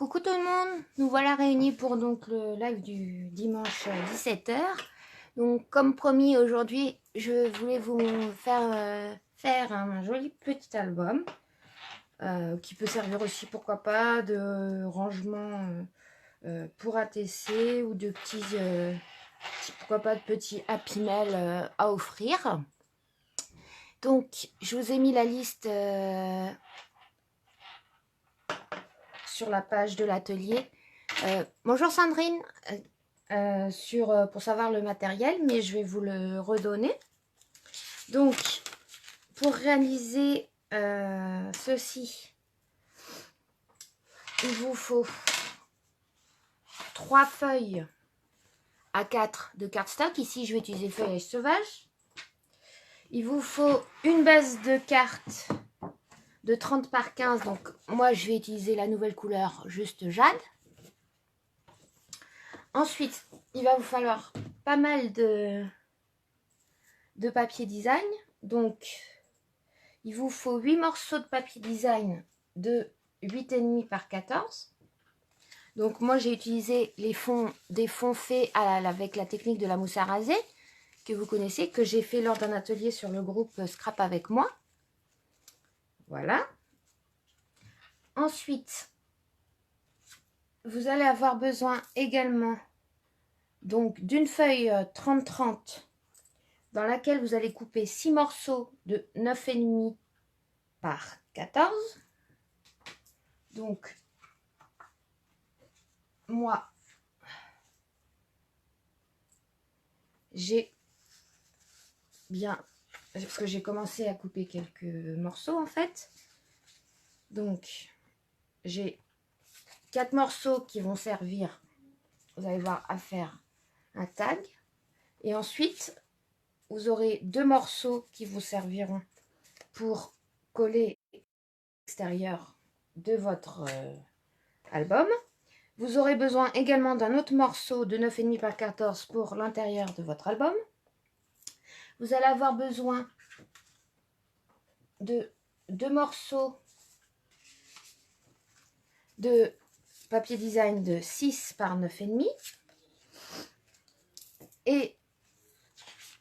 Coucou tout le monde, nous voilà réunis pour donc le live du dimanche 17h. Donc comme promis aujourd'hui, je voulais vous faire un joli petit album qui peut servir aussi pourquoi pas de rangement pour ATC ou de pourquoi pas de petits happy mail à offrir. Donc je vous ai mis la liste sur la page de l'atelier. Bonjour Sandrine, pour savoir le matériel, mais je vais vous le redonner. Donc, pour réaliser ceci, il vous faut 3 feuilles A4 de cardstock. Ici, je vais utiliser feuillage sauvage. Il vous faut une base de cartes de 30 par 15. Donc, moi, je vais utiliser la nouvelle couleur juste jade. Ensuite, il va vous falloir pas mal de papier design. Donc, il vous faut 8 morceaux de papier design de 8,5 par 14. Donc, moi, j'ai utilisé des fonds faits avec la technique de la mousse à raser, que vous connaissez, que j'ai fait lors d'un atelier sur le groupe Scrap avec moi. Voilà. Ensuite, vous allez avoir besoin également donc d'une feuille 30-30 dans laquelle vous allez couper 6 morceaux de 9,5 par 14. Donc, moi, j'ai bien, parce que j'ai commencé à couper quelques morceaux en fait. Donc, j'ai 4 morceaux qui vont servir, vous allez voir, à faire un tag. Et ensuite, vous aurez 2 morceaux qui vous serviront pour coller l'extérieur de votre album. Vous aurez besoin également d'un autre morceau de 9,5 par 14 pour l'intérieur de votre album. Vous allez avoir besoin de 2 morceaux de papier design de 6 par 9,5. Et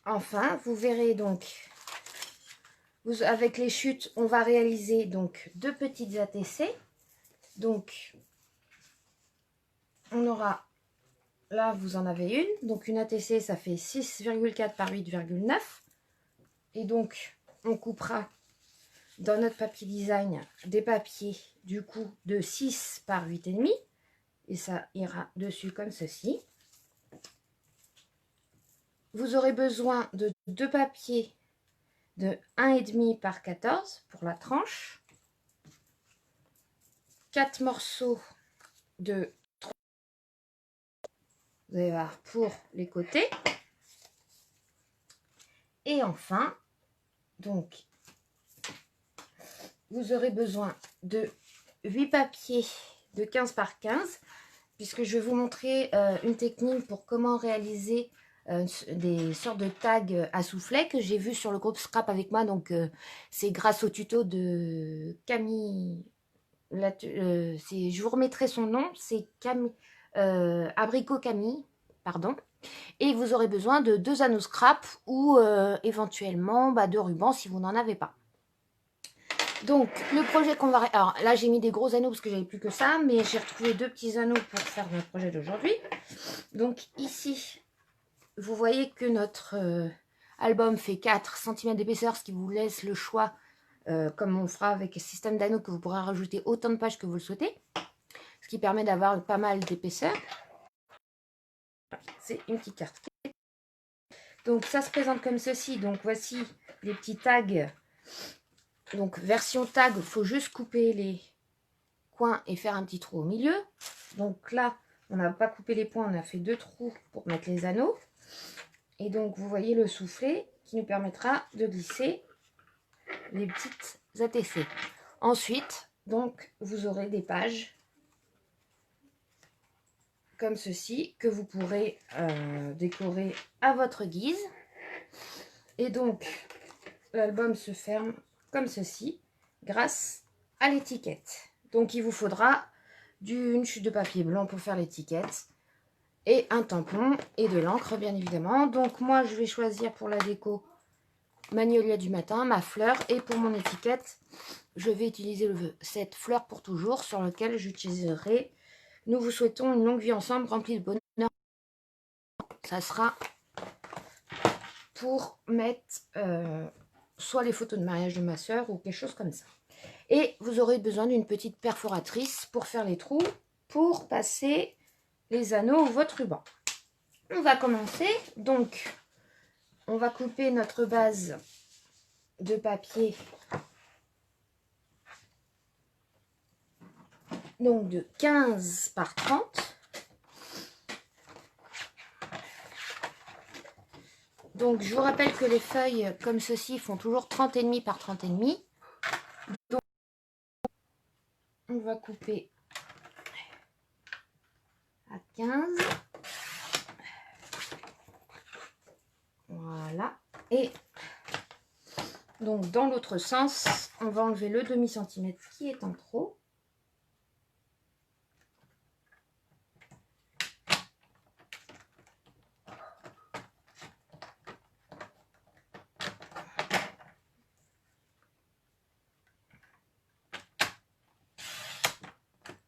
enfin, vous verrez donc, avec les chutes, on va réaliser donc 2 petites ATC. Donc, on aura, là vous en avez une, donc une ATC ça fait 6,4 par 8,9. Et donc, on coupera dans notre papier design des papiers du coup de 6 par 8,5. Et ça ira dessus comme ceci. Vous aurez besoin de 2 papiers de 1,5 par 14 pour la tranche. 4 morceaux de 3, vous allez voir, pour les côtés. Et enfin, donc, vous aurez besoin de 8 papiers de 15 par 15, puisque je vais vous montrer une technique pour comment réaliser des sortes de tags à soufflet que j'ai vu sur le groupe Scrap avec moi. Donc, c'est grâce au tuto de Camille. Je vous remettrai son nom, c'est Abricot Camille, pardon. Et vous aurez besoin de 2 anneaux scrap ou éventuellement de ruban si vous n'en avez pas. Donc, le projet qu'on va... Alors là, j'ai mis des gros anneaux parce que j'avais plus que ça, mais j'ai retrouvé 2 petits anneaux pour faire notre projet d'aujourd'hui. Donc ici, vous voyez que notre album fait 4 cm d'épaisseur, ce qui vous laisse le choix, comme on fera avec le système d'anneaux, que vous pourrez rajouter autant de pages que vous le souhaitez, ce qui permet d'avoir pas mal d'épaisseur. C'est une petite carte. Donc ça se présente comme ceci. Donc voici les petits tags. Donc version tag, il faut juste couper les coins et faire un petit trou au milieu. Donc là, on n'a pas coupé les points, on a fait 2 trous pour mettre les anneaux. Et donc vous voyez le soufflet qui nous permettra de glisser les petites ATC. Ensuite, donc vous aurez des pages comme ceci que vous pourrez décorer à votre guise. Et donc l'album se ferme comme ceci grâce à l'étiquette. Donc il vous faudra d'une chute de papier blanc pour faire l'étiquette, et un tampon et de l'encre bien évidemment. Donc moi je vais choisir pour la déco Magnolia du matin, ma fleur, et pour mon étiquette je vais utiliser cette fleur pour toujours sur lequel j'utiliserai nous vous souhaitons une longue vie ensemble remplie de bonheur. Ça sera pour mettre soit les photos de mariage de ma soeur ou quelque chose comme ça. Et vous aurez besoin d'une petite perforatrice pour faire les trous, pour passer les anneaux ou votre ruban. On va commencer. Donc, on va couper notre base de papier. Donc, de 15 par 30. Donc, je vous rappelle que les feuilles comme ceci font toujours 30,5 par 30,5. Donc, on va couper à 15. Voilà. Et donc, dans l'autre sens, on va enlever le demi-centimètre qui est en trop.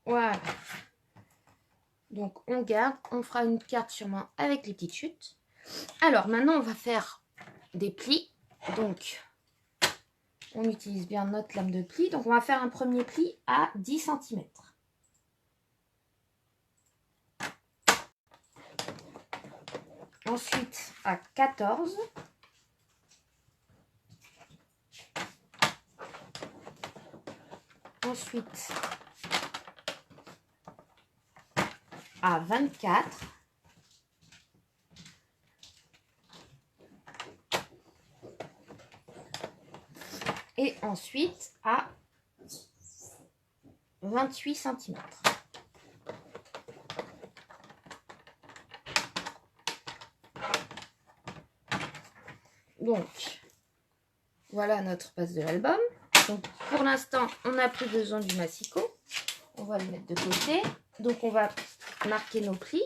Voilà. Donc, on garde. On fera une carte sûrement avec les petites chutes. Alors, maintenant, on va faire des plis. Donc, on utilise bien notre lame de pli. Donc, on va faire un premier pli à 10 cm. Ensuite, à 14. Ensuite, à 24. Et ensuite à 28 cm. Donc, voilà notre base de l'album. Donc, pour l'instant, on n'a plus besoin du massicot. On va le mettre de côté. Donc, on va marquer nos plis.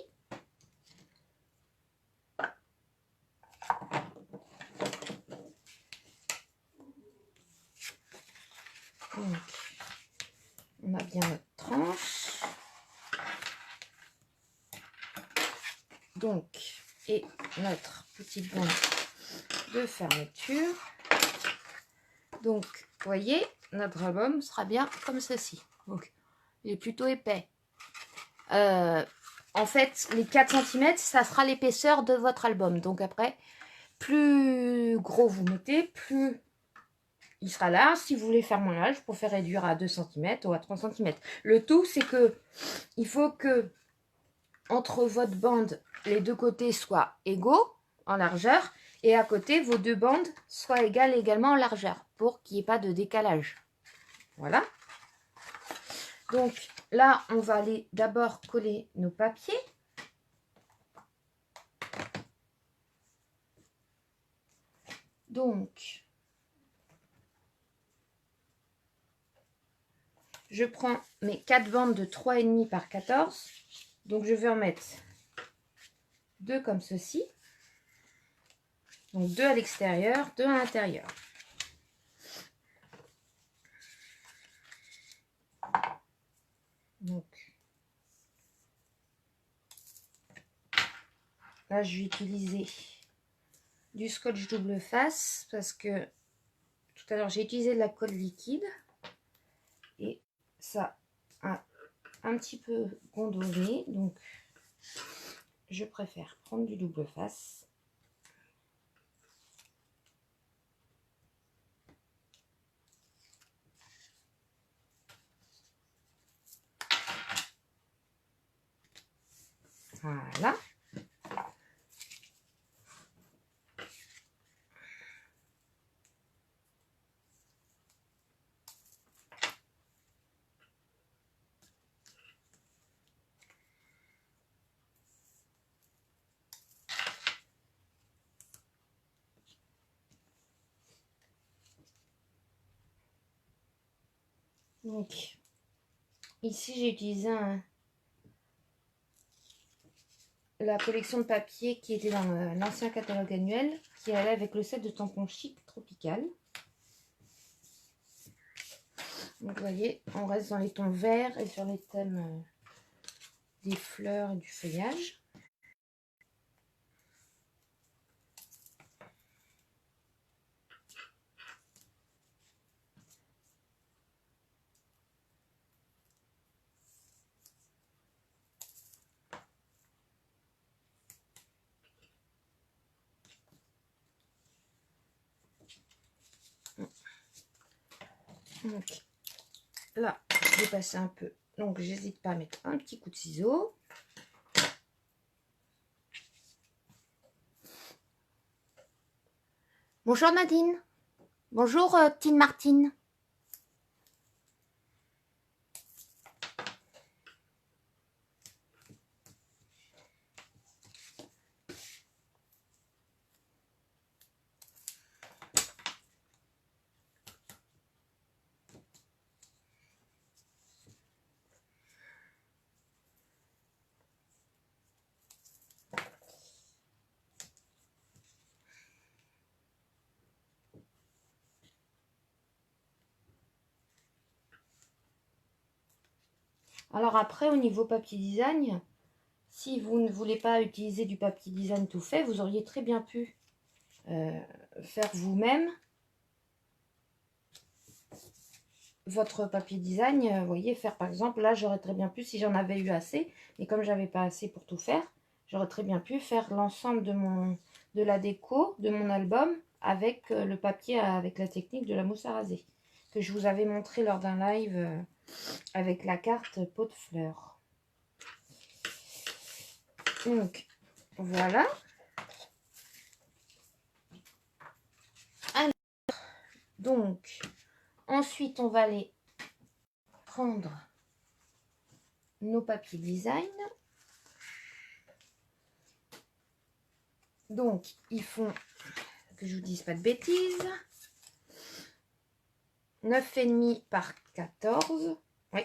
Donc, on a bien notre tranche. Donc, et notre petite bande de fermeture. Donc, vous voyez, notre album sera bien comme ceci. Donc, il est plutôt épais. En fait, les 4 cm, ça sera l'épaisseur de votre album. Donc après, plus gros vous mettez, plus il sera là. Si vous voulez faire moins large, je préfère réduire à 2 cm ou à 3 cm. Le tout, c'est que il faut que entre votre bande, les deux côtés soient égaux en largeur. Et à côté, vos deux bandes soient égales également en largeur pour qu'il n'y ait pas de décalage. Voilà. Donc là, on va aller d'abord coller nos papiers. Donc, je prends mes 4 bandes de 3,5 par 14. Donc, je vais en mettre 2 comme ceci. Donc, 2 à l'extérieur, 2 à l'intérieur. Donc, là, je vais utiliser du scotch double face parce que tout à l'heure, j'ai utilisé de la colle liquide et ça a un petit peu gondolé. Donc, je préfère prendre du double face. Voilà. Donc, Ici, j'ai utilisé la collection de papier qui était dans l'ancien catalogue annuel, qui allait avec le set de tampons chic tropical. Donc, vous voyez, on reste dans les tons verts et sur les thèmes des fleurs et du feuillage. Donc là, je vais passer un peu. Donc, j'hésite pas à mettre un petit coup de ciseau. Bonjour Nadine. Bonjour Tine Martine. Alors après, au niveau papier design, si vous ne voulez pas utiliser du papier design tout fait, vous auriez très bien pu faire vous-même votre papier design. Vous voyez, faire par exemple, là j'aurais très bien pu, si j'en avais eu assez, mais comme j'avais pas assez pour tout faire, j'aurais très bien pu faire l'ensemble de la déco de mon album avec le papier, avec la technique de la mousse à raser, que je vous avais montré lors d'un live avec la carte pot de fleurs. Donc, voilà. Alors, donc, ensuite, on va aller prendre nos papiers design. Donc, ils font, que je vous dise pas de bêtises, 9,5 par 14. Oui.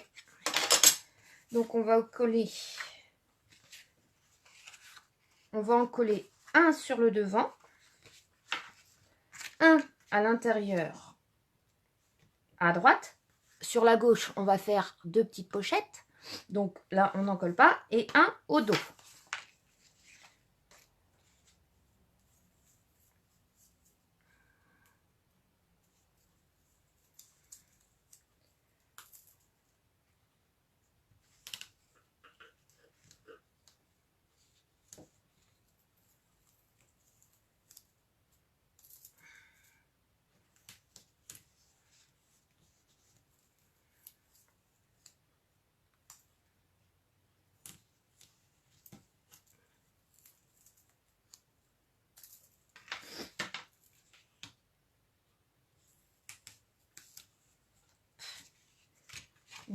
Donc, on va en coller un sur le devant, un à l'intérieur à droite. Sur la gauche, on va faire 2 petites pochettes. Donc là, on n'en colle pas. Et un au dos.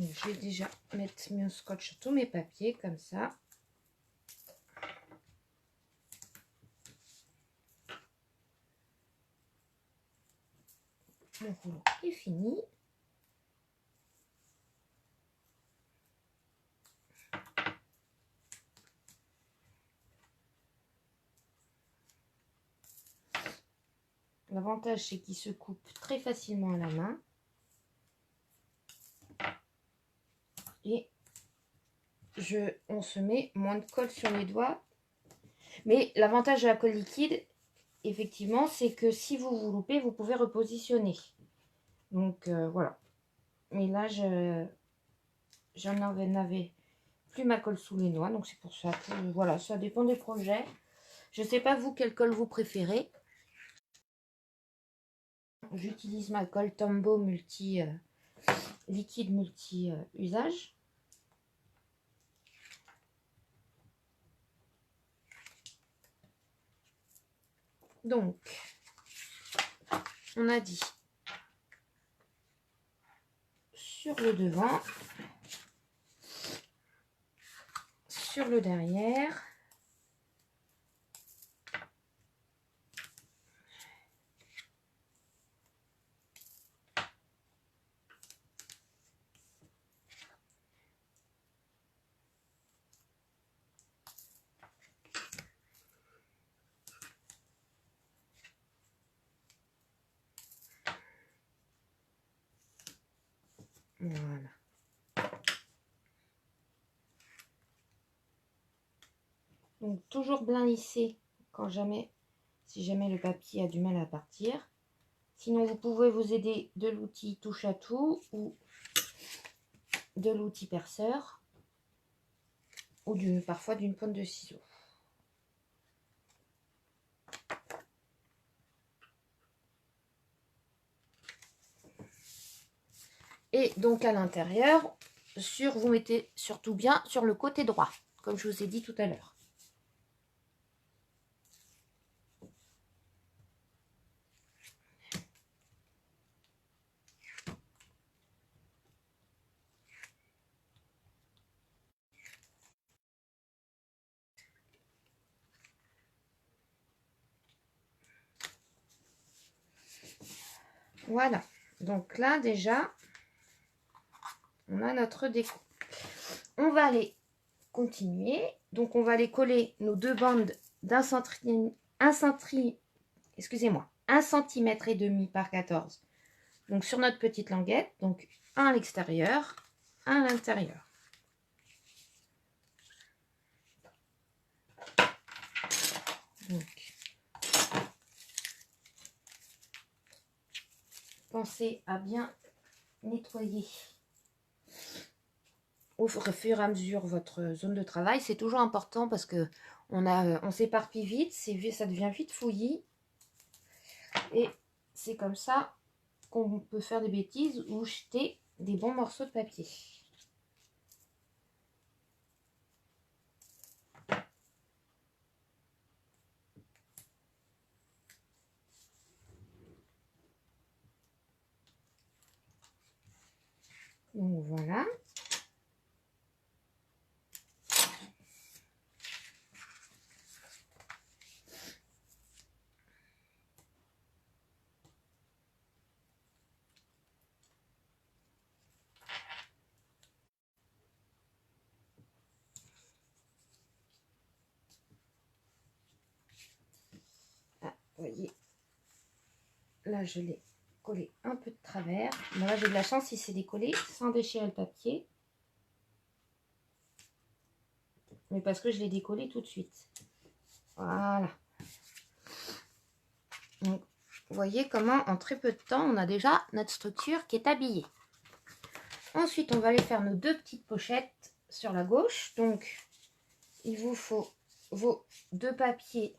Je vais déjà mettre mon scotch sur tous mes papiers, comme ça. Le rouleau est fini. L'avantage, c'est qu'il se coupe très facilement à la main. Et on se met moins de colle sur les doigts. Mais l'avantage de la colle liquide, effectivement, c'est que si vous vous loupez, vous pouvez repositionner. Donc, voilà. Mais là, j'en avais plus ma colle sous les doigts. Donc, c'est pour ça que, voilà, ça dépend des projets. Je ne sais pas, vous, quelle colle vous préférez. J'utilise ma colle Tombow liquide multi-usage. Donc, on a dit sur le devant, sur le derrière, Voilà. Donc toujours bien lisser quand jamais, si jamais le papier a du mal à partir. Sinon vous pouvez vous aider de l'outil touche à tout ou de l'outil perceur ou parfois d'une pointe de ciseaux. Et donc à l'intérieur, vous mettez surtout bien sur le côté droit, comme je vous ai dit tout à l'heure. Voilà, donc là déjà, on a notre déco. On va aller continuer. Donc on va aller coller nos deux bandes d'un centimètre, excusez-moi, 1,5 cm par 14. Donc sur notre petite languette, donc un à l'extérieur, un à l'intérieur. Donc pensez à bien nettoyer au fur et à mesure votre zone de travail. C'est toujours important parce que on s'éparpille vite, ça devient vite fouillis. Et c'est comme ça qu'on peut faire des bêtises ou jeter des bons morceaux de papier. Donc voilà. Ah, vous voyez, là je l'ai collé un peu de travers. Bon, là j'ai de la chance, il s'est décollé sans déchirer le papier. Mais parce que je l'ai décollé tout de suite. Voilà. Donc, vous voyez comment en très peu de temps, on a déjà notre structure qui est habillée. Ensuite, on va aller faire nos deux petites pochettes sur la gauche. Donc, il vous faut vos deux papiers.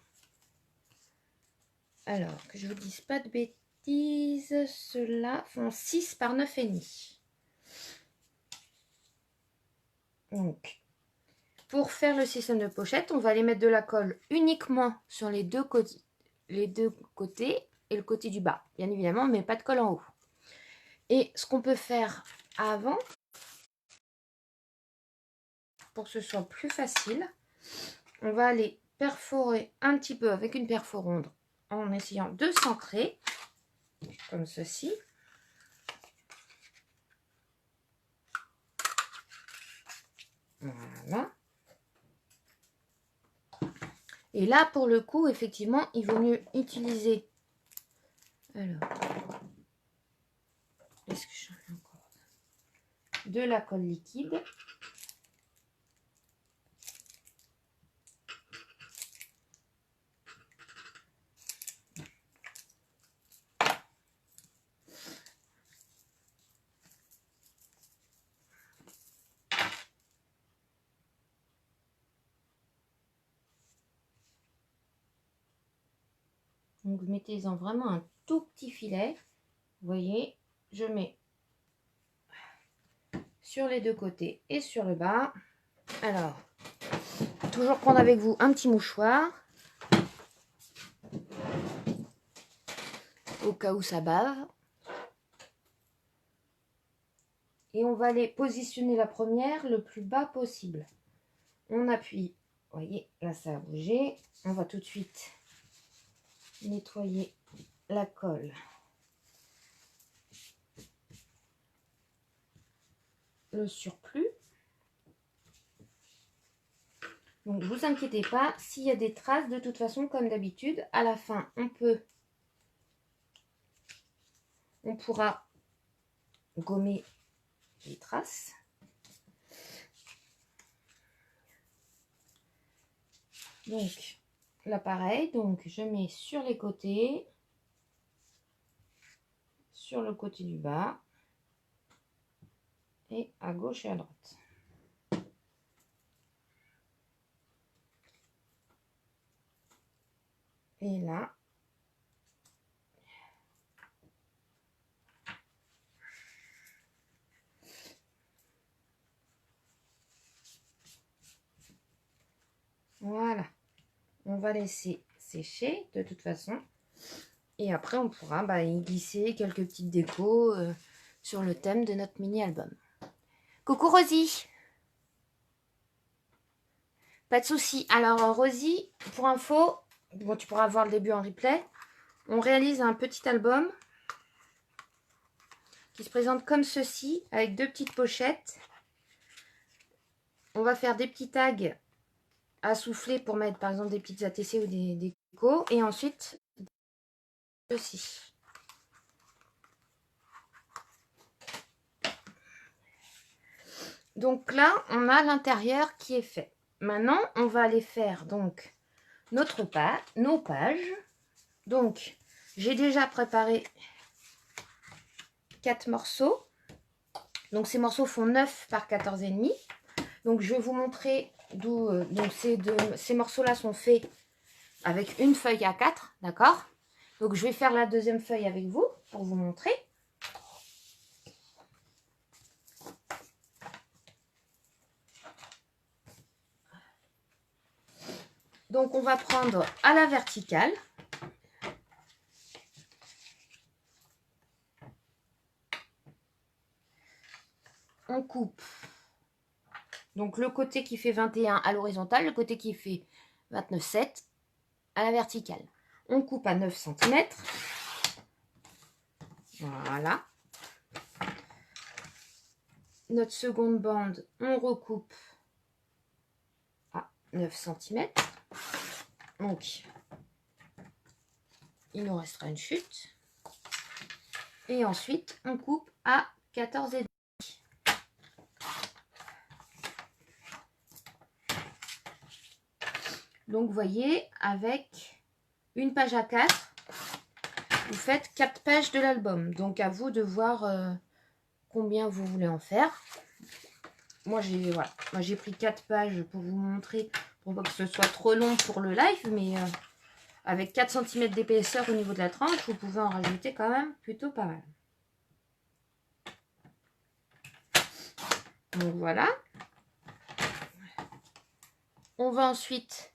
Alors, que je ne vous dise pas de bêtises, ceux-là font 6 par 9,5. Donc, pour faire le système de pochette, on va aller mettre de la colle uniquement sur les deux côtés et le côté du bas. Bien évidemment, mais pas de colle en haut. Et ce qu'on peut faire avant, pour que ce soit plus facile, on va aller perforer un petit peu avec une perforonde en essayant de centrer, comme ceci. Voilà. Et là, pour le coup, effectivement, il vaut mieux utiliser... Alors, est-ce que j'en ai encore de la colle liquide. Donc, vous mettez-en vraiment un tout petit filet. Vous voyez, je mets sur les deux côtés et sur le bas. Alors, toujours prendre avec vous un petit mouchoir. Au cas où ça bave. Et on va aller positionner la première le plus bas possible. On appuie. Vous voyez, là ça a bougé. On va tout de suite nettoyer la colle. Le surplus. Donc, vous inquiétez pas, s'il y a des traces, de toute façon, comme d'habitude, à la fin, on pourra gommer les traces. Donc là pareil, donc je mets sur les côtés, sur le côté du bas et à gauche et à droite. Et là, voilà, on va laisser sécher de toute façon. Et après, on pourra y glisser quelques petites décos sur le thème de notre mini-album. Coucou Rosie! Pas de souci. Alors Rosie, pour info, bon, tu pourras voir le début en replay. On réalise un petit album qui se présente comme ceci, avec 2 petites pochettes. On va faire des petits tags à souffler pour mettre par exemple des petites ATC ou des décos. Et ensuite, ceci. Donc là, on a l'intérieur qui est fait. Maintenant, on va aller faire donc nos pages. Donc, j'ai déjà préparé 4 morceaux. Donc, ces morceaux font 9 par 14,5. Donc, je vais vous montrer d'où... donc, ces morceaux-là sont faits avec une feuille A4, d'accord? Donc, je vais faire la deuxième feuille avec vous pour vous montrer. Donc, on va prendre à la verticale. On coupe. Donc, le côté qui fait 21 à l'horizontale, le côté qui fait 29,7 à la verticale. On coupe à 9 cm. Voilà. Notre seconde bande, on recoupe à 9 cm. Donc, il nous restera une chute. Et ensuite, on coupe à 14,5. Donc, vous voyez, avec une page A4, vous faites 4 pages de l'album. Donc, à vous de voir combien vous voulez en faire. Moi, j'ai pris 4 pages pour vous montrer, pour pas que ce soit trop long pour le live, mais avec 4 cm d'épaisseur au niveau de la tranche, vous pouvez en rajouter quand même plutôt pas mal. Donc voilà. On va ensuite,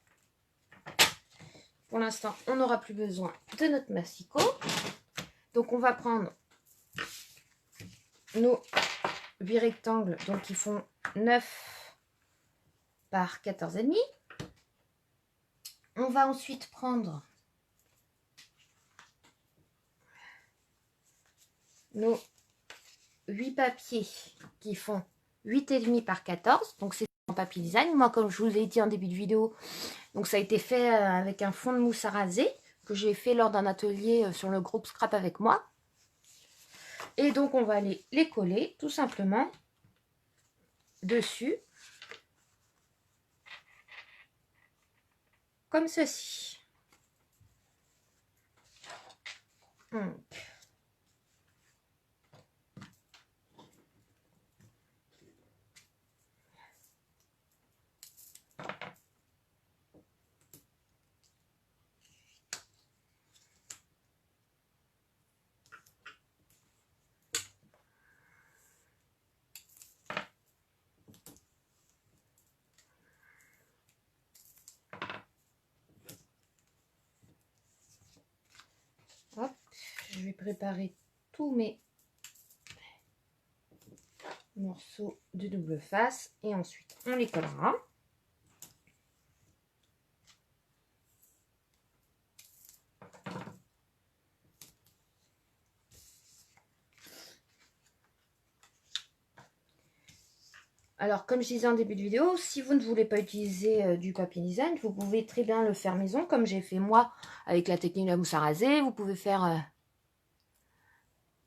pour l'instant, on n'aura plus besoin de notre massicot. Donc on va prendre nos 8 rectangles, donc qui font 9 par 14,5. On va ensuite prendre nos 8 papiers qui font 8,5 par 14. Donc c'est en papier design. Moi, comme je vous l'ai dit en début de vidéo, donc ça a été fait avec un fond de mousse à raser que j'ai fait lors d'un atelier sur le groupe Scrap avec moi. Et donc on va aller les coller tout simplement dessus. Comme ceci. Donc, hop, je vais préparer tous mes morceaux de double face et ensuite on les collera. Alors, comme je disais en début de vidéo, si vous ne voulez pas utiliser du papier design, vous pouvez très bien le faire maison, comme j'ai fait moi avec la technique de la mousse à raser. Vous pouvez faire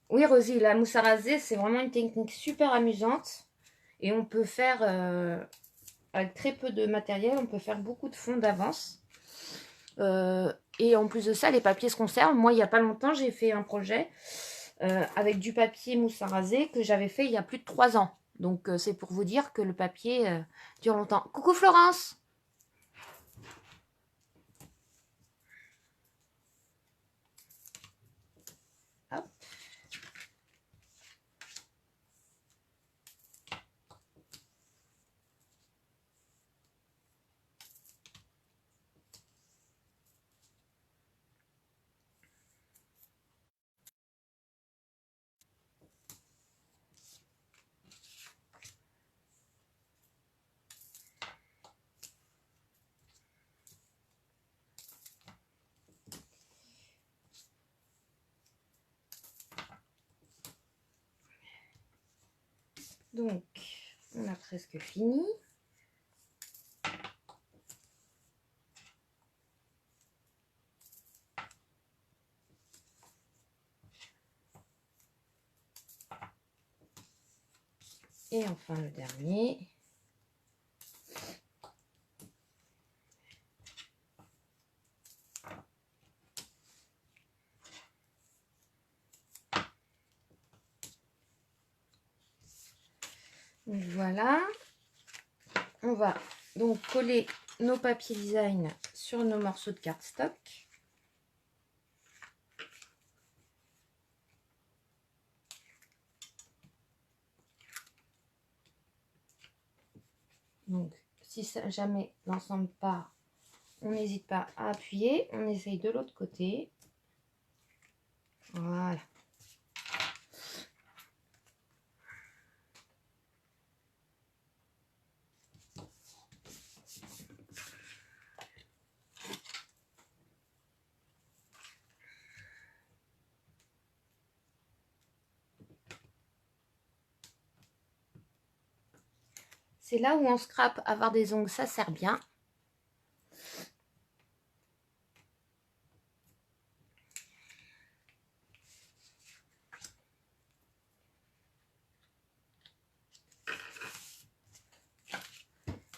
Oui, Rosie, la mousse à raser, c'est vraiment une technique super amusante. Et on peut faire, avec très peu de matériel, on peut faire beaucoup de fonds d'avance. Et en plus de ça, les papiers se conservent. Moi, il n'y a pas longtemps, j'ai fait un projet avec du papier mousse à raser que j'avais fait il y a plus de 3 ans. Donc, c'est pour vous dire que le papier dure longtemps. Coucou Florence! Hop. Donc, on a presque fini. Et enfin le dernier. Donc voilà. On va donc coller nos papiers design sur nos morceaux de cardstock. Donc, si ça, jamais l'ensemble part, on n'hésite pas à appuyer. On essaye de l'autre côté. Voilà. C'est là où on scrape, avoir des ongles, ça sert bien.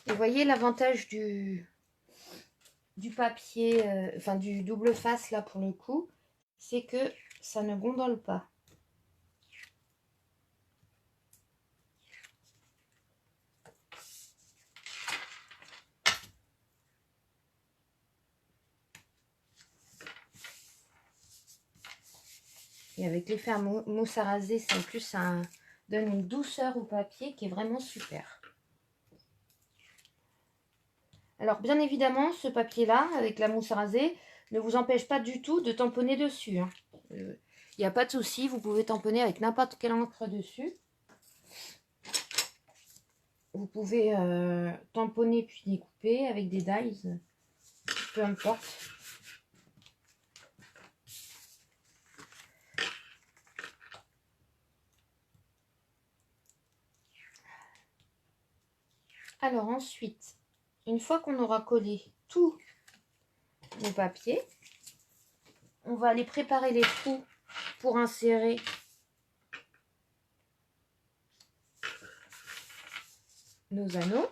Et vous voyez l'avantage du papier, enfin du double face là pour le coup, c'est que ça ne gondole pas. Et avec l'effet mousse à raser, en plus ça donne une douceur au papier qui est vraiment super. Alors bien évidemment, ce papier-là, avec la mousse à raser, ne vous empêche pas du tout de tamponner dessus. Il n'y a pas de souci, vous pouvez tamponner avec n'importe quelle encre dessus. Vous pouvez tamponner puis découper avec des dies, peu importe. Alors ensuite, une fois qu'on aura collé tous nos papiers, on va aller préparer les trous pour insérer nos anneaux.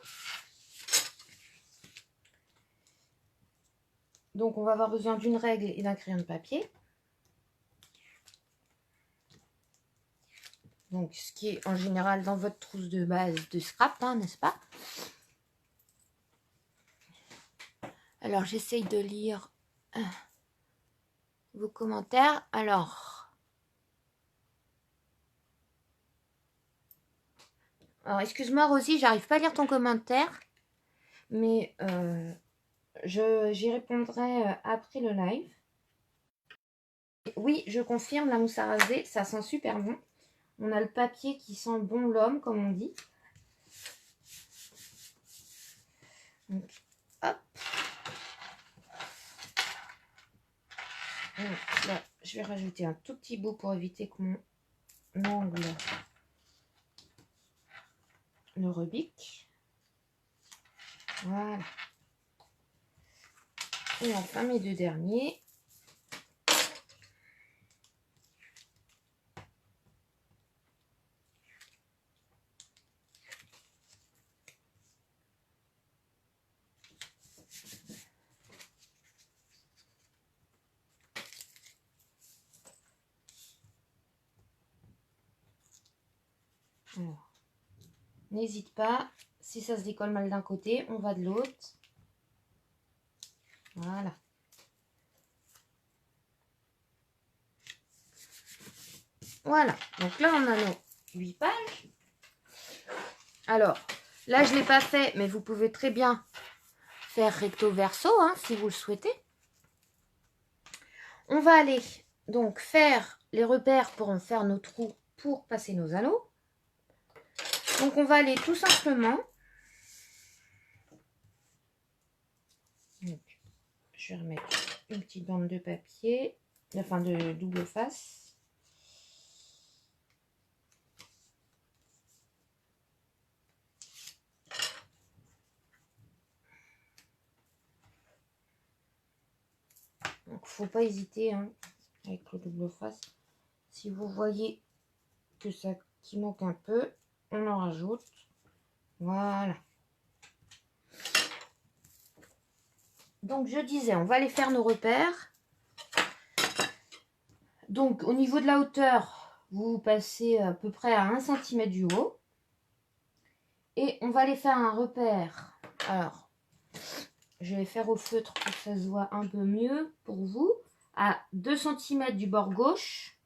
Donc on va avoir besoin d'une règle et d'un crayon de papier. Donc ce qui est en général dans votre trousse de base de scrap, hein, n'est-ce pas? Alors j'essaye de lire vos commentaires. Alors excuse-moi Rosie, j'arrive pas à lire ton commentaire, mais j'y répondrai après le live. Oui, je confirme, la mousse à raser, ça sent super bon. On a le papier qui sent bon l'homme, comme on dit. Donc, hop. Donc, là, je vais rajouter un tout petit bout pour éviter que mon ongle ne rebique. Voilà. Et enfin, mes deux derniers. Alors, n'hésite pas, si ça se décolle mal d'un côté, on va de l'autre. Voilà. Voilà, donc là on a nos 8 pages. Alors, là je ne l'ai pas fait, mais vous pouvez très bien faire recto verso, hein, si vous le souhaitez. On va aller donc faire les repères pour en faire nos trous pour passer nos anneaux. Donc on va aller tout simplement, donc, je vais remettre une petite bande de papier, enfin de double face. Donc faut pas hésiter hein, avec le double face. Si vous voyez que ça qui manque un peu, on en rajoute. Voilà. Donc je disais, on va aller faire nos repères. Donc au niveau de la hauteur, vous passez à peu près à 1 cm du haut. Et on va aller faire un repère. Alors, je vais faire au feutre pour que ça se voit un peu mieux pour vous. À 2 cm du bord gauche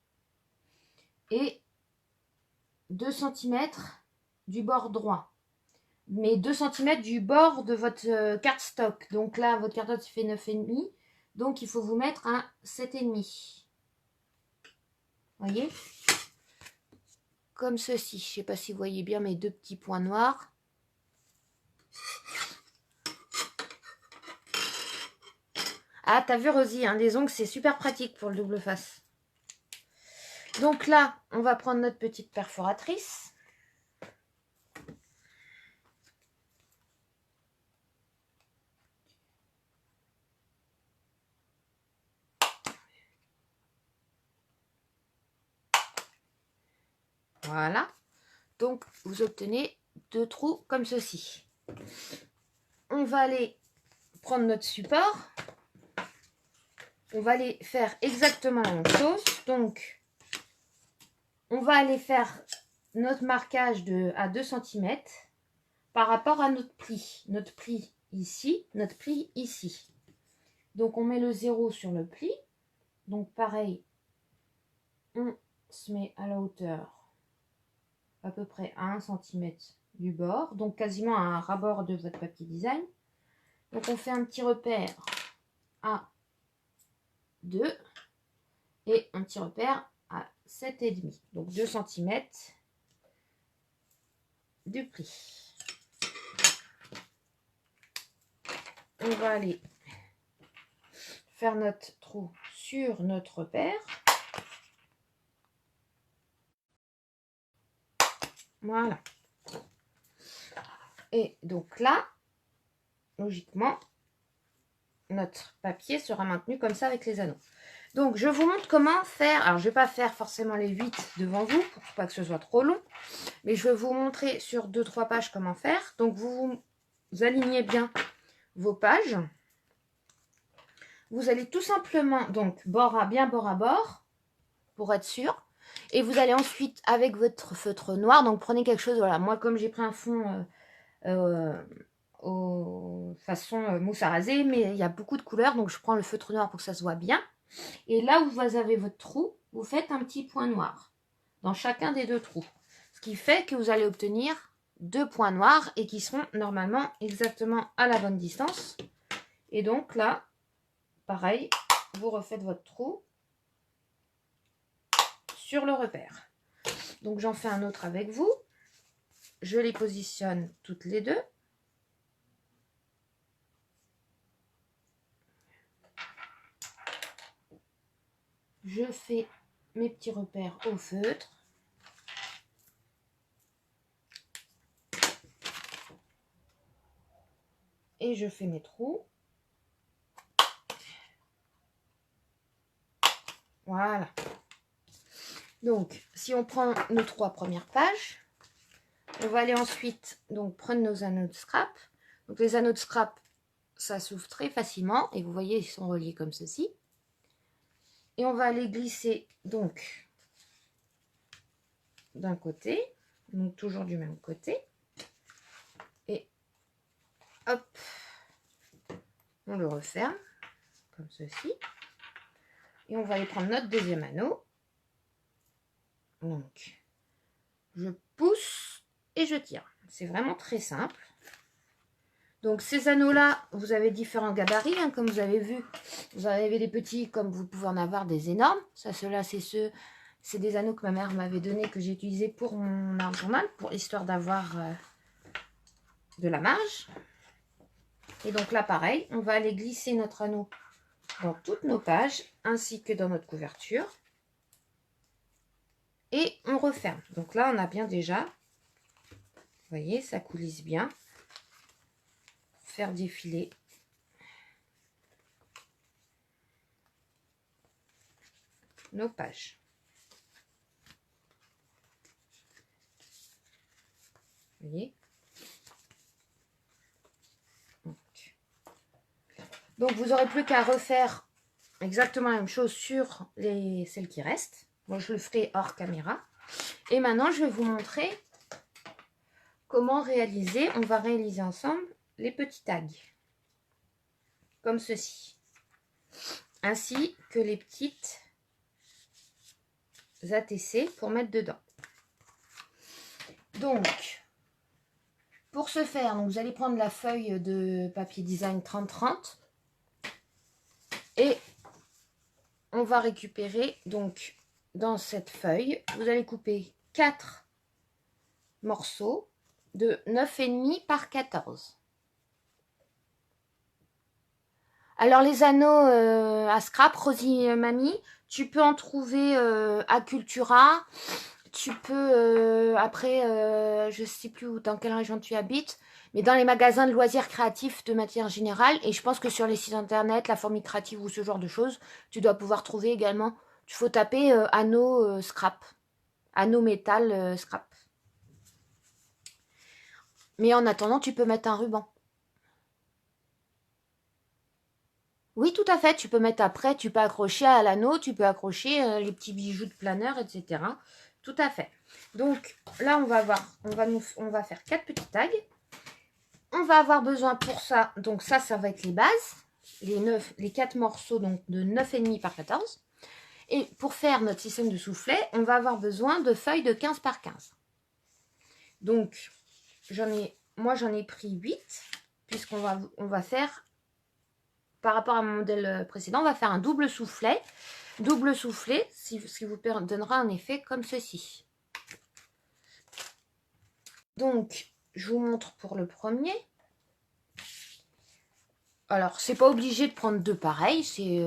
et 2 cm du bord droit. Mais 2 cm du bord de votre cardstock. Donc là, votre cardstock fait 9,5. Donc il faut vous mettre un 7,5. Voyez? Comme ceci. Je ne sais pas si vous voyez bien mes deux petits points noirs. Ah, t'as vu Rosie, hein, les ongles, c'est super pratique pour le double face. Donc là, on va prendre notre petite perforatrice. Voilà. Donc, vous obtenez 2 trous comme ceci. On va aller prendre notre support. On va aller faire exactement la même chose. Donc, on va aller faire notre marquage à 2 cm par rapport à notre pli. Notre pli ici, notre pli ici. Donc, on met le 0 sur le pli. Donc, pareil, on se met à la hauteur à peu près à 1 cm du bord. Donc, quasiment à un ras-bord de votre papier design. Donc, on fait un petit repère à 2 et un petit repère à 7,5. Donc, 2 cm du pli. On va aller faire notre trou sur notre repère. Voilà. Et donc là, logiquement, notre papier sera maintenu comme ça avec les anneaux. Donc, je vous montre comment faire. Alors, je ne vais pas faire forcément les 8 devant vous pour pas que ce soit trop long. Mais je vais vous montrer sur 2-3 pages comment faire. Donc, vous alignez bien vos pages. Vous allez tout simplement, donc, bien bord à bord, pour être sûr. Et vous allez ensuite, avec votre feutre noir, donc prenez quelque chose, voilà, moi comme j'ai pris un fond façon mousse à raser, mais il y a beaucoup de couleurs, donc je prends le feutre noir pour que ça se voit bien. Et là où vous avez votre trou, vous faites un petit point noir dans chacun des 2 trous. Ce qui fait que vous allez obtenir 2 points noirs et qui seront normalement exactement à la bonne distance. Et donc là, pareil, vous refaites votre trou sur le repère. Donc j'en fais un autre avec vous. Je les positionne toutes les 2. Je fais mes petits repères au feutre. Et je fais mes trous. Voilà. Donc, si on prend nos 3 premières pages, on va aller ensuite donc prendre nos anneaux de scrap. Donc, les anneaux de scrap, ça s'ouvre très facilement. Et vous voyez, ils sont reliés comme ceci. Et on va aller glisser donc d'un côté. Donc toujours du même côté. Et hop, on le referme comme ceci. Et on va aller prendre notre deuxième anneau. Donc, je pousse et je tire. C'est vraiment très simple. Donc, ces anneaux-là, vous avez différents gabarits, hein, comme vous avez vu. Vous en avez des petits, comme vous pouvez en avoir des énormes. Ça, ceux-là, c'est des anneaux que ma mère m'avait donné, que j'ai utilisés pour mon art journal, histoire d'avoir de la marge. Et donc là, pareil, on va aller glisser notre anneau dans toutes nos pages, ainsi que dans notre couverture. Et on referme. Donc là, on a bien déjà, vous voyez, ça coulisse bien. Faire défiler nos pages. Vous voyez? Donc vous n'aurez plus qu'à refaire exactement la même chose sur celles qui restent. Moi, je le ferai hors caméra. Et maintenant, je vais vous montrer comment réaliser. On va réaliser ensemble les petits tags. Comme ceci. Ainsi que les petites ATC pour mettre dedans. Donc, pour ce faire, donc vous allez prendre la feuille de papier design 30-30 et on va récupérer, donc dans cette feuille, vous allez couper 4 morceaux de 9,5 par 14. Alors les anneaux à scrap, Rosie Mamie, tu peux en trouver à Cultura. Tu peux, après, je ne sais plus dans quelle région tu habites, mais dans les magasins de loisirs créatifs de matière générale, et je pense que sur les sites internet, la Fourmi Créative ou ce genre de choses, tu dois pouvoir trouver également. Il faut taper anneaux scrap, anneaux métal scrap. Mais en attendant, tu peux mettre un ruban. Oui, tout à fait, tu peux mettre après, tu peux accrocher à l'anneau, tu peux accrocher les petits bijoux de planeur, etc. Tout à fait. Donc là, on va faire 4 petits tags. On va avoir besoin pour ça, donc ça va être les bases, les 4 morceaux donc de 9,5 par 14. Et pour faire notre système de soufflet, on va avoir besoin de feuilles de 15 par 15. Donc, moi j'en ai pris 8, puisqu'on va faire, par rapport à mon modèle précédent, on va faire un double soufflet. Double soufflet, ce qui vous donnera un effet comme ceci. Donc, je vous montre pour le premier. Alors, c'est pas obligé de prendre deux pareils. C'est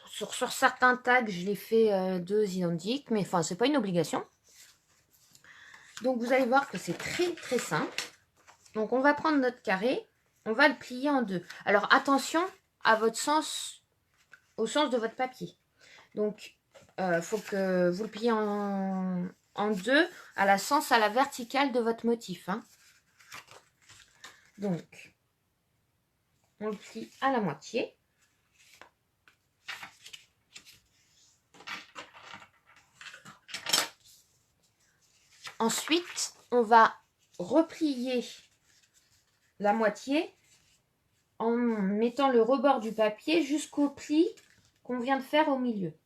sur certains tags, je les fais deux identiques, mais enfin, c'est pas une obligation. Donc, vous allez voir que c'est très très simple. Donc, on va prendre notre carré, on va le plier en deux. Alors, attention à votre sens, au sens de votre papier. Donc, faut que vous le pliez en deux, à la verticale de votre motif. Hein. Donc, on le plie à la moitié. Ensuite, on va replier la moitié en mettant le rebord du papier jusqu'au pli qu'on vient de faire au milieu.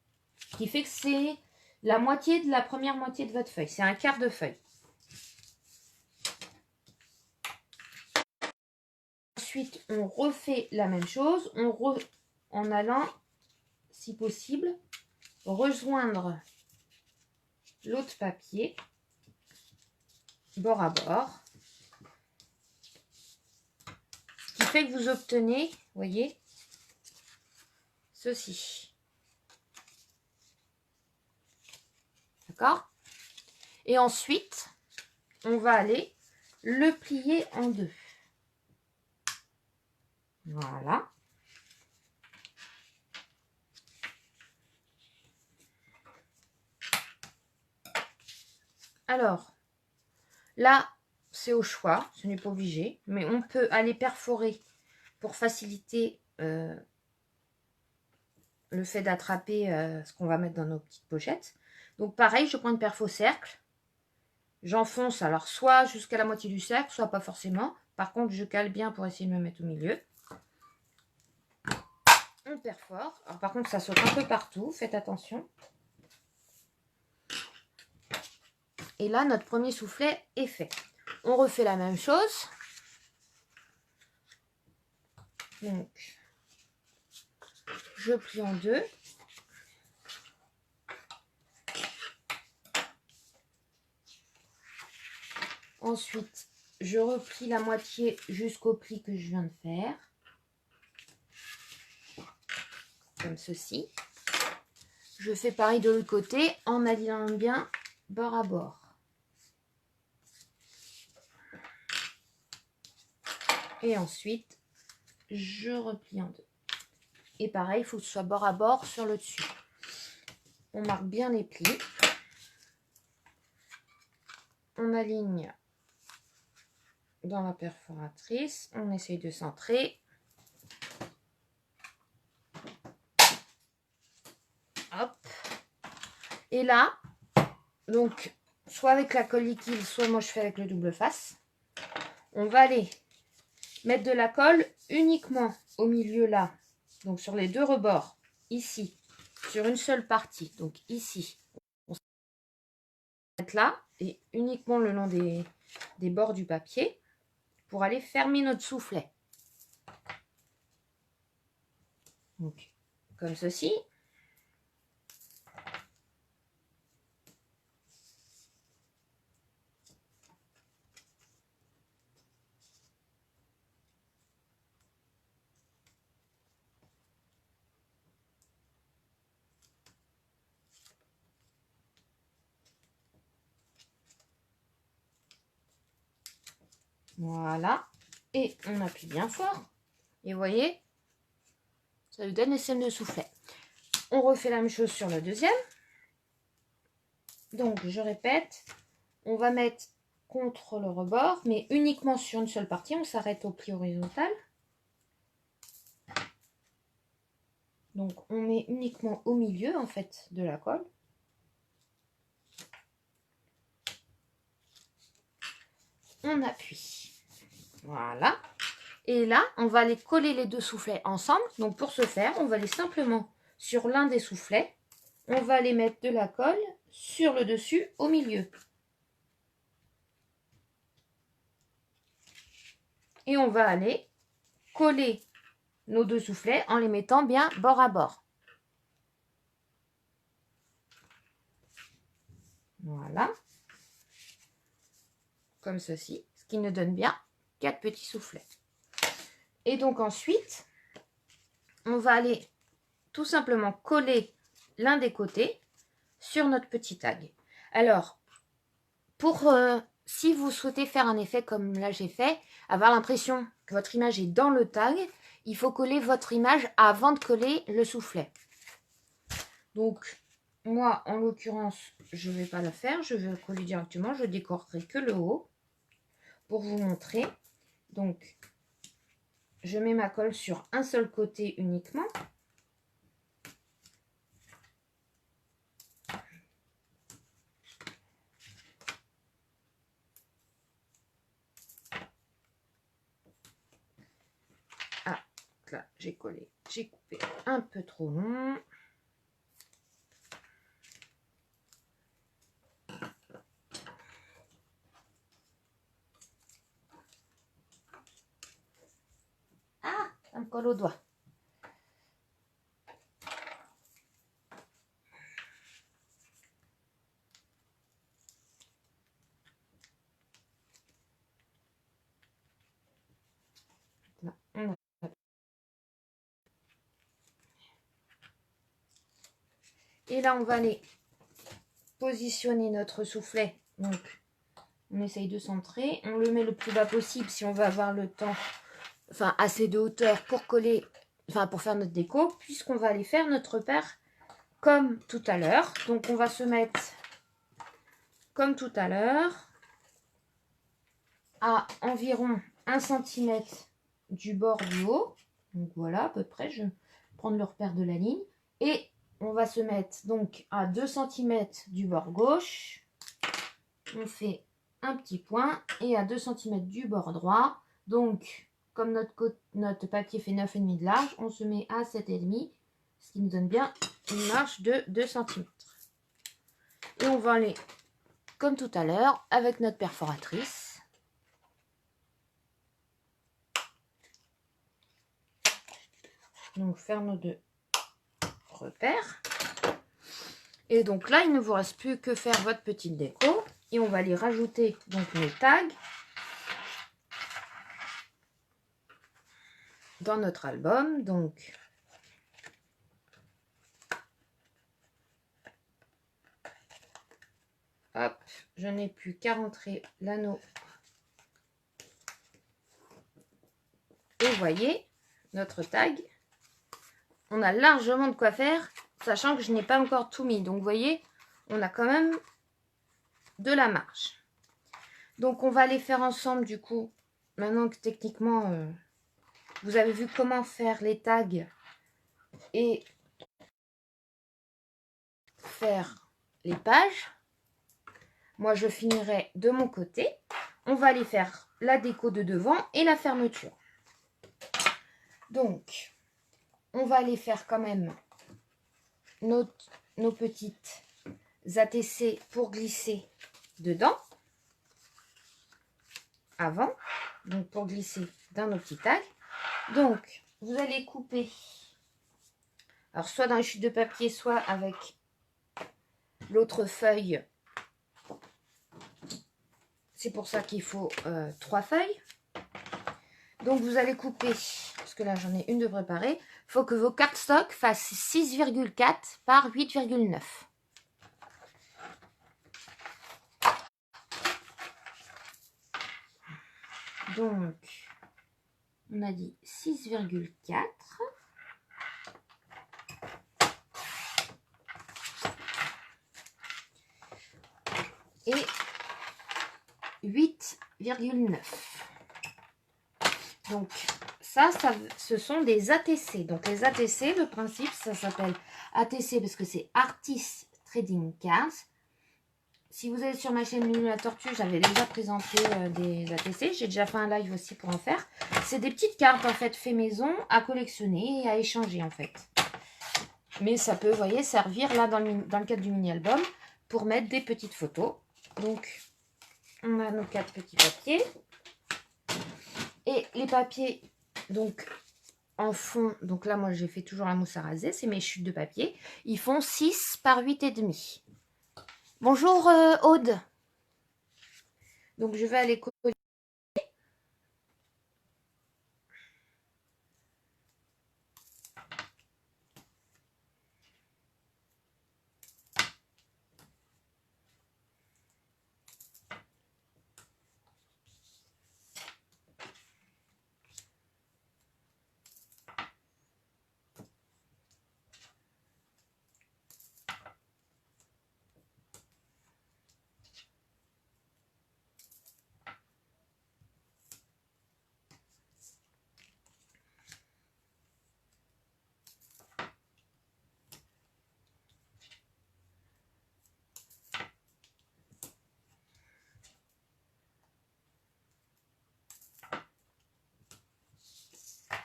Ce qui fait que c'est la moitié de la première moitié de votre feuille. C'est un quart de feuille. Ensuite, on refait la même chose en allant, si possible, rejoindre l'autre papier bord à bord. Ce qui fait que vous obtenez, vous voyez, ceci. D'accord? Et ensuite, on va aller le plier en deux. Voilà. Alors, là, c'est au choix, ce n'est pas obligé, mais on peut aller perforer pour faciliter le fait d'attraper ce qu'on va mettre dans nos petites pochettes. Donc pareil, je prends une perfo cercle j'enfonce alors soit jusqu'à la moitié du cercle, soit pas forcément. Par contre, je cale bien pour essayer de me mettre au milieu. On perfore. Alors par contre, ça saute un peu partout, faites attention. Et là, notre premier soufflet est fait. On refait la même chose. Donc, je plie en deux. Ensuite, je replie la moitié jusqu'au pli que je viens de faire. Comme ceci. Je fais pareil de l'autre côté en alignant bien bord à bord. Et ensuite, je replie en deux. Et pareil, il faut que ce soit bord à bord sur le dessus. On marque bien les plis. On aligne dans la perforatrice. On essaye de centrer. Hop. Et là, donc, soit avec la colle liquide, soit moi je fais avec le double face. On va aller mettre de la colle uniquement au milieu là. Donc sur les deux rebords. Ici. Sur une seule partie. Donc ici. On va mettre là. Et uniquement le long des bords du papier. Pour aller fermer notre soufflet. Donc, comme ceci. Voilà. Et on appuie bien fort. Et vous voyez, ça nous donne les scènes de soufflet. On refait la même chose sur le deuxième. Donc, je répète, on va mettre contre le rebord, mais uniquement sur une seule partie. On s'arrête au pli horizontal. Donc, on met uniquement au milieu, en fait, de la colle. On appuie. Voilà. Et là, on va aller coller les deux soufflets ensemble. Donc, pour ce faire, on va aller simplement sur l'un des soufflets. On va aller mettre de la colle sur le dessus, au milieu. Et on va aller coller nos deux soufflets en les mettant bien bord à bord. Voilà. Comme ceci. Ce qui nous donne bien 4 petits soufflets. Et donc ensuite, on va aller tout simplement coller l'un des côtés sur notre petit tag. Alors, si vous souhaitez faire un effet comme là j'ai fait, avoir l'impression que votre image est dans le tag, il faut coller votre image avant de coller le soufflet. Donc, moi, en l'occurrence, je ne vais pas le faire. Je vais le coller directement. Je décorerai que le haut pour vous montrer. Donc, je mets ma colle sur un seul côté uniquement. Ah, là, j'ai collé. J'ai coupé un peu trop long. Ah, ça me colle au doigt. Là, on a... Et là, on va aller positionner notre soufflet. Donc, on essaye de centrer. On le met le plus bas possible si on veut avoir le temps, enfin assez de hauteur pour coller, enfin pour faire notre déco, puisqu'on va aller faire notre repère comme tout à l'heure. Donc, on va se mettre comme tout à l'heure à environ 1 cm du bord du haut. Donc voilà, à peu près, je vais prendre le repère de la ligne. Et on va se mettre donc à 2 cm du bord gauche. On fait un petit point et à 2 cm du bord droit. Donc, comme notre papier fait 9,5 de large, on se met à 7,5, ce qui nous donne bien une marge de 2 cm. Et on va aller, comme tout à l'heure, avec notre perforatrice. Donc, faire nos 2 repères. Et donc là, il ne vous reste plus que faire votre petite déco. Et on va aller rajouter donc nos tags dans notre album. Donc, hop, je n'ai plus qu'à rentrer l'anneau. Et vous voyez, notre tag, on a largement de quoi faire, sachant que je n'ai pas encore tout mis. Donc, vous voyez, on a quand même de la marge. Donc, on va les faire ensemble, du coup. Maintenant que techniquement, vous avez vu comment faire les tags et faire les pages. Moi, je finirai de mon côté. On va aller faire la déco de devant et la fermeture. Donc, on va aller faire quand même nos petites ATC pour glisser dedans. Avant, donc pour glisser dans nos petits tags. Donc, vous allez couper, alors soit dans une chute de papier, soit avec l'autre feuille. C'est pour ça qu'il faut 3 feuilles. Donc, vous allez couper, parce que là, j'en ai une de préparée. Il faut que vos cardstock fassent 6,4 par 8,9. Donc, on a dit 6,4. Et 8,9. Donc, ça, ce sont des ATC. Donc, les ATC, le principe, ça s'appelle ATC parce que c'est Artist Trading Cards. Si vous êtes sur ma chaîne Minou la Tortue, j'avais déjà présenté des ATC. J'ai déjà fait un live aussi pour en faire. C'est des petites cartes, en fait, fait maison, à collectionner et à échanger, en fait. Mais ça peut, vous voyez, servir, là, dans le cadre du mini-album, pour mettre des petites photos. Donc, on a nos 4 petits papiers. Et les papiers, donc, en fond, donc là, moi, j'ai fait toujours la mousse à raser. C'est mes chutes de papier. Ils font 6 par 8,5. Bonjour, Aude. Donc, je vais aller coller.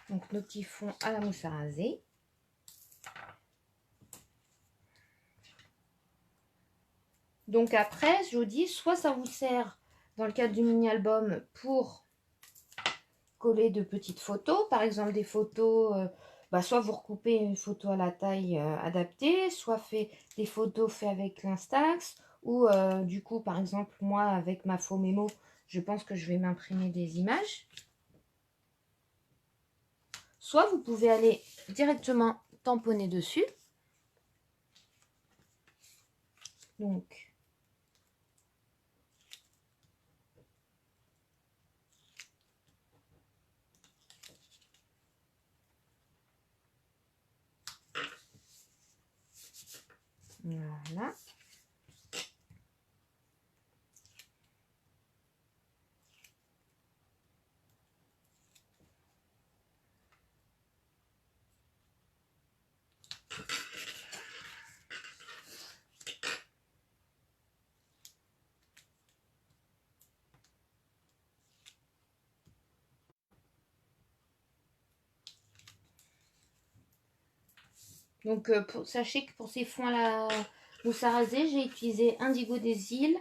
Donc, nos petits fonds à la mousse à raser. Donc, après, je vous dis, soit ça vous sert dans le cadre du mini-album pour coller de petites photos. Par exemple, des photos, soit vous recoupez une photo à la taille adaptée, soit fait des photos faites avec l'Instax. Ou du coup, par exemple, moi, avec ma faux mémo, je pense que je vais m'imprimer des images. Soit vous pouvez aller directement tamponner dessus. Donc, voilà. Donc sachez que pour ces fonds à la mousse à raser, j'ai utilisé Indigo des îles,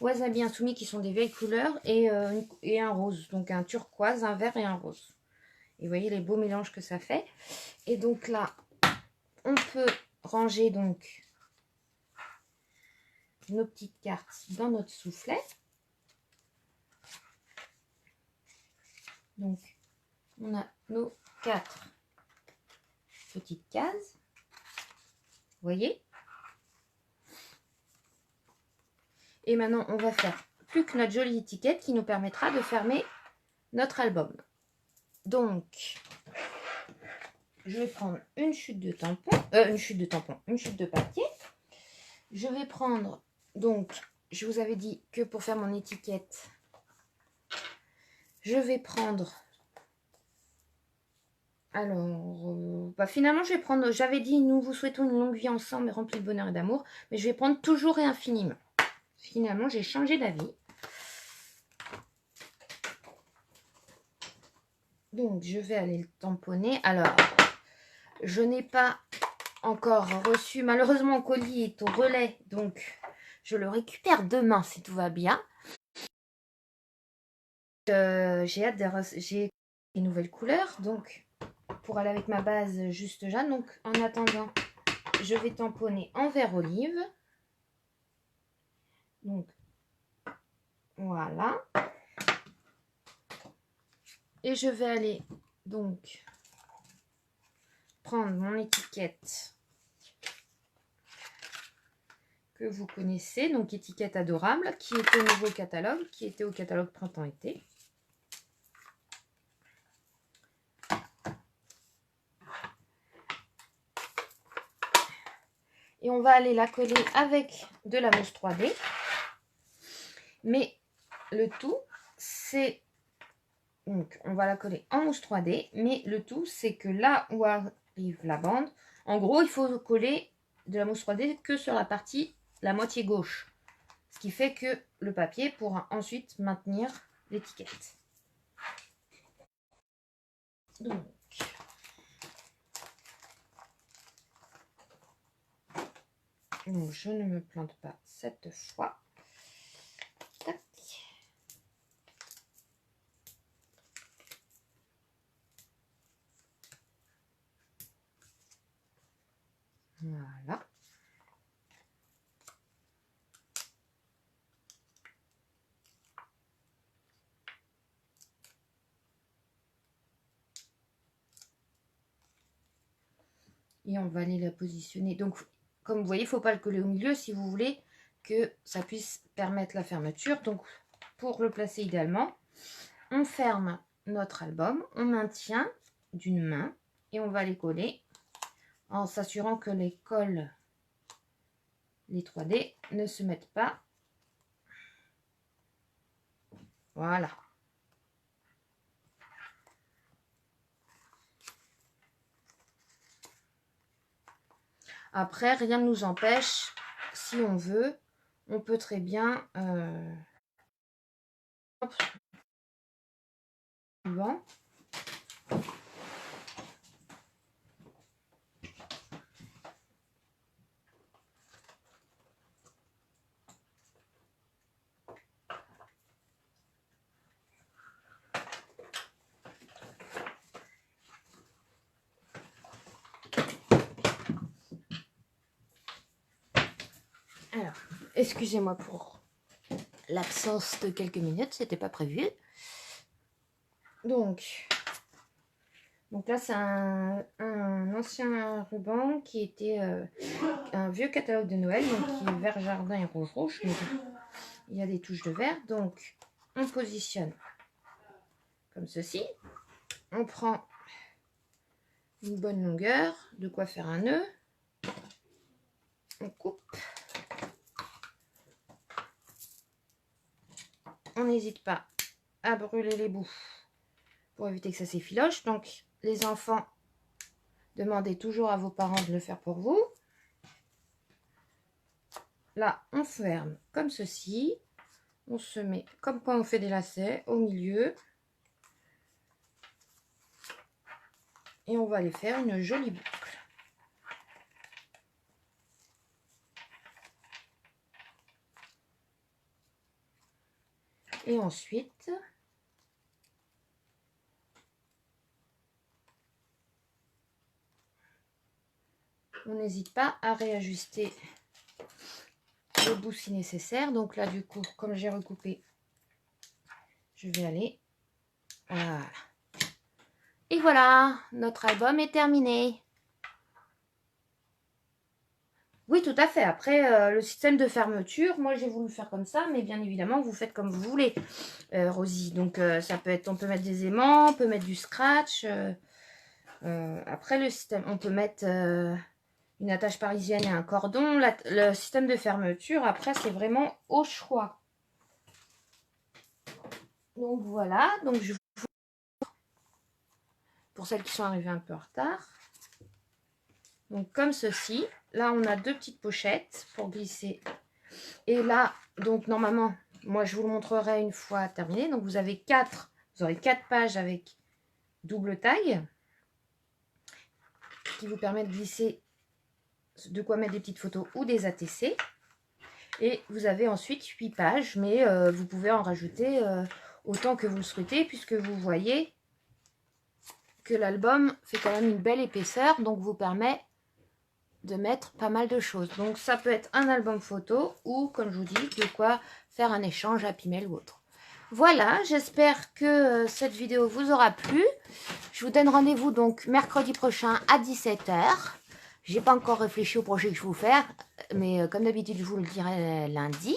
Wasabi Insoumis qui sont des vieilles couleurs et un rose. Donc un turquoise, un vert et un rose. Et vous voyez les beaux mélanges que ça fait. Et donc là, on peut ranger donc nos petites cartes dans notre soufflet. Donc, on a nos 4 petites cases. Vous voyez? Et maintenant, on va faire plus que notre jolie étiquette qui nous permettra de fermer notre album. Donc, je vais prendre une chute de tampon, une chute de papier. Je vais prendre, donc, je vous avais dit que pour faire mon étiquette, je vais prendre, alors, finalement, je vais prendre, j'avais dit, nous vous souhaitons une longue vie ensemble remplie de bonheur et d'amour, mais je vais prendre toujours et infiniment. Finalement, j'ai changé d'avis. Donc, je vais aller le tamponner. Alors, je n'ai pas encore reçu, malheureusement, mon colis est au relais, donc je le récupère demain si tout va bien. J'ai hâte j'ai des nouvelles couleurs, donc pour aller avec ma base juste Jeanne. Donc, en attendant, je vais tamponner en vert olive. Donc, voilà. Et je vais aller donc prendre mon étiquette que vous connaissez, donc étiquette adorable, qui est au nouveau catalogue, qui était au catalogue printemps-été. Et on va aller la coller avec de la mousse 3D. Mais le tout, c'est... Donc, on va la coller en mousse 3D. Mais le tout, c'est que là où arrive la bande, en gros, il faut coller de la mousse 3D que sur la partie, la moitié gauche. Ce qui fait que le papier pourra ensuite maintenir l'étiquette. Donc, je ne me plante pas cette fois. Tac. Voilà. Et on va aller la positionner. Donc, comme vous voyez, il ne faut pas le coller au milieu si vous voulez que ça puisse permettre la fermeture. Donc, pour le placer idéalement, on ferme notre album, on maintient d'une main et on va les coller en s'assurant que les cols, les 3D, ne se mettent pas. Voilà. Après, rien ne nous empêche, si on veut, on peut très bien... Bon. Alors, excusez-moi pour l'absence de quelques minutes, c'était pas prévu. Donc là, c'est un ancien ruban qui était un vieux catalogue de Noël, donc qui est vert jardin et rouge rouge. Donc, il y a des touches de vert. Donc, on positionne comme ceci. On prend une bonne longueur, de quoi faire un nœud. On coupe. On n'hésite pas à brûler les bouts pour éviter que ça s'effiloche. Donc, les enfants, demandez toujours à vos parents de le faire pour vous. Là, on ferme comme ceci. On se met comme quand on fait des lacets au milieu. Et on va aller faire une jolie boucle. Et ensuite, on n'hésite pas à réajuster le bout si nécessaire. Donc là, du coup, comme j'ai recoupé, je vais aller. Voilà. Et voilà, notre album est terminé. Oui, tout à fait. Après, le système de fermeture, moi j'ai voulu faire comme ça, mais bien évidemment, vous faites comme vous voulez, Rosie. Donc, ça peut être, on peut mettre des aimants, on peut mettre du scratch. Après, le système, on peut mettre une attache parisienne et un cordon. Le système de fermeture, après, c'est vraiment au choix. Donc, voilà. Donc, pour celles qui sont arrivées un peu en retard. Donc, comme ceci. Là, on a deux petites pochettes pour glisser. Et là, donc, normalement, moi, je vous le montrerai une fois terminé. Donc, vous aurez 4 pages avec double taille qui vous permettent de glisser de quoi mettre des petites photos ou des ATC. Et vous avez ensuite 8 pages, mais vous pouvez en rajouter autant que vous le souhaitez, puisque vous voyez que l'album fait quand même une belle épaisseur, donc vous permet de mettre pas mal de choses. Donc ça peut être un album photo ou, comme je vous dis, de quoi faire un échange Happy Mail ou autre. Voilà, j'espère que cette vidéo vous aura plu. Je vous donne rendez-vous donc mercredi prochain à 17 h. J'ai pas encore réfléchi au projet que je vais vous faire, mais comme d'habitude, je vous le dirai lundi.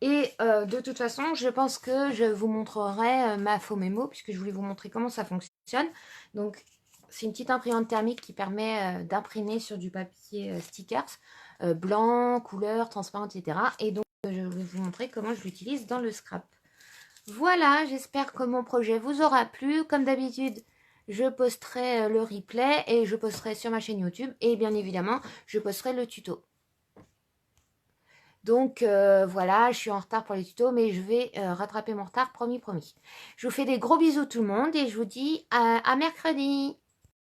Et de toute façon, je pense que je vous montrerai ma faux mémo, puisque je voulais vous montrer comment ça fonctionne. Donc, c'est une petite imprimante thermique qui permet d'imprimer sur du papier stickers, blanc, couleur, transparent, etc. Et donc, je vais vous montrer comment je l'utilise dans le scrap. Voilà, j'espère que mon projet vous aura plu. Comme d'habitude, je posterai le replay et je posterai sur ma chaîne YouTube. Et bien évidemment, je posterai le tuto. Donc voilà, je suis en retard pour les tutos, mais je vais rattraper mon retard, promis, promis. Je vous fais des gros bisous tout le monde et je vous dis à mercredi.